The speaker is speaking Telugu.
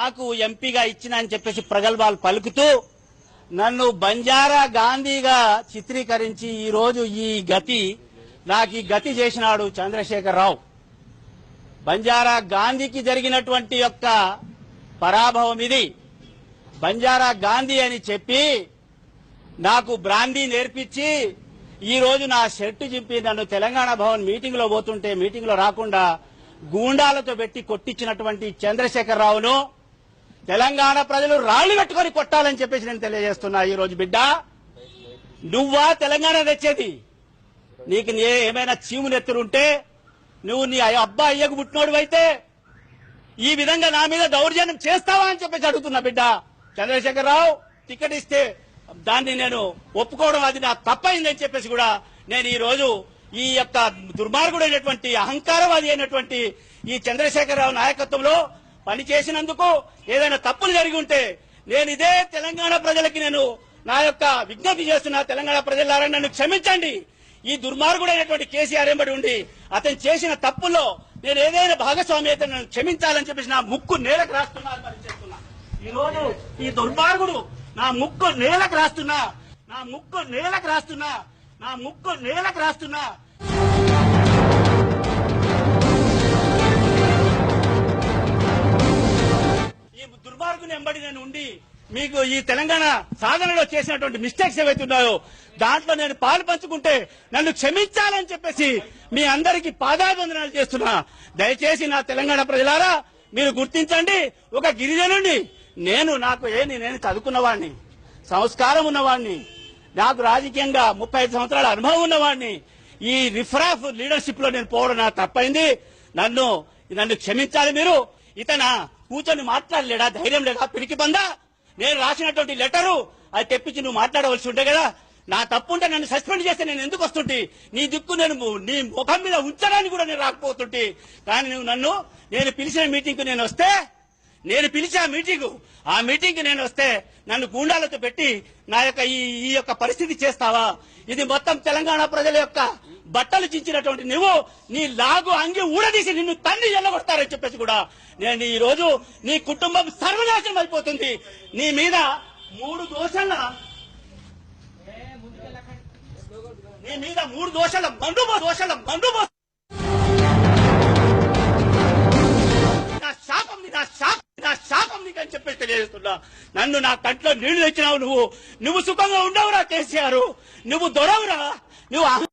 నాకు ఎంపీగా ఇచ్చిన అని చెప్పేసి ప్రగల్భాలు పలుకుతూ నన్ను బంజారా గాంధీగా చిత్రీకరించి ఈ రోజు నాకు ఈ గతి చేసినాడు చంద్రశేఖరరావు. బంజారా గాంధీకి జరిగినటువంటి యొక్క పరాభవం ఇది. బంజారా గాంధీ అని చెప్పి నాకు బ్రాందీ నేర్పించి ఈ రోజు నా షర్టు చింపి నన్ను తెలంగాణ భవన్ మీటింగ్ లో పోతుంటే మీటింగ్ లో రాకుండా గూండాలతో పెట్టి కొట్టించినటువంటి చంద్రశేఖరరావును తెలంగాణ ప్రజలు రాళ్లు పెట్టుకొని కొట్టాలని చెప్పేసి నేను తెలియజేస్తున్నా. ఈ రోజు బిడ్డ, నువ్వా తెలంగాణ తెచ్చేది? నీకు ఏమైనా చీమునెత్తురుంటే నువ్వు నీ అబ్బా అయ్యకు పుట్టినోడు అయితే ఈ విధంగా నా మీద దౌర్జన్యం చేస్తావా అని చెప్పేసి అడుగుతున్నా. బిడ్డ చంద్రశేఖరరావు టికెట్ ఇస్తే దాన్ని నేను ఒప్పుకోవడం అది నా తప్పైందని చెప్పేసి కూడా నేను ఈ రోజు ఈ యొక్క దుర్మార్గుడైనటువంటి అహంకారవాది అయినటువంటి ఈ చంద్రశేఖరరావు నాయకత్వంలో పనిచేసినందుకు ఏదైనా తప్పులు జరిగి ఉంటే నేను ఇదే తెలంగాణ ప్రజలకి నేను నా యొక్క విజ్ఞప్తి చేస్తున్నా. తెలంగాణ ప్రజలారా నన్ను క్షమించండి. ఈ దుర్మార్గుడైనటువంటి కేసీఆర్ ఎంబడి ఉండి అతను చేసిన తప్పుల్లో నేను ఏదైనా భాగస్వామ్యత నన్ను క్షమించాలని చెప్పేసి నా ముక్కు నేలకు రాస్తున్నా అని చెప్తున్నా. ఈ రోజు ఈ దుర్మార్గుడు నా ముక్కు నేలకు రాస్తున్నా, నా ముక్కు నేలకు రాస్తున్నా, నా ముక్కు నేలకు రాస్తున్నా. ఈ దుర్మార్గుని ఎంబడి నేను ఉండి మీకు ఈ తెలంగాణ సాధనలో చేసినటువంటి మిస్టేక్స్ ఏవైతే ఉన్నాయో దాంట్లో నేను పాలు పంచుకుంటే నన్ను క్షమించాలని చెప్పేసి మీ అందరికీ పాదాభివందనాలు చేస్తున్నా. దయచేసి నా తెలంగాణ ప్రజలారా మీరు గుర్తించండి, ఒక గిరిజనుడిని నేను చదువుకున్నవాడిని, సంస్కారం ఉన్నవాడిని, నాకు రాజకీయంగా 35 సంవత్సరాల అనుభవం ఉన్నవాడిని. ఈ రిఫ్రాఫ్ లీడర్షిప్ లో నేను పోవడం నా తప్పైంది. నన్ను క్షమించాలి. మీరు ఇతన కూర్చొని మాట్లాడలేడా? ధైర్యం లేదా? పిరికి బందా. నేను రాసినటువంటి లెటరు అది తెప్పించి నువ్వు మాట్లాడవలసి ఉంటే కదా. నా తప్పుంటే నన్ను సస్పెండ్ చేస్తే నేను ఎందుకు వస్తుంటే? నీ దిక్కు నీ ముఖం మీద ఉంచడానికి కూడా నేను రాకపోతుంటే. కానీ నువ్వు నేను పిలిచిన మీటింగ్ కు నేను పిలిచే ఆ మీటింగ్ కి నేను వస్తే నన్ను గూండాలతో పెట్టి నా యొక్క ఈ యొక్క పరిస్థితి చేస్తావా? ఇది మొత్తం తెలంగాణ ప్రజల యొక్క బట్టలు చించినటువంటి నువ్వు నీ లాగు అంగి ఊడదీసి నిన్ను తన్ని ఎల్లగొడతారని చెప్పేసి కూడా నేను ఈ రోజు నీ కుటుంబం సర్వనాశనం అయిపోతుంది. నీ మీద 3 దోషాల మండు నా శాపం నీకని చెప్పేసి తెలియజేస్తున్నా. నన్ను నా కంట్లో నీళ్లు తెచ్చినావు. నువ్వు సుఖంగా ఉండవురా కేసీఆర్. నువ్వు దొరవురా. నువ్వు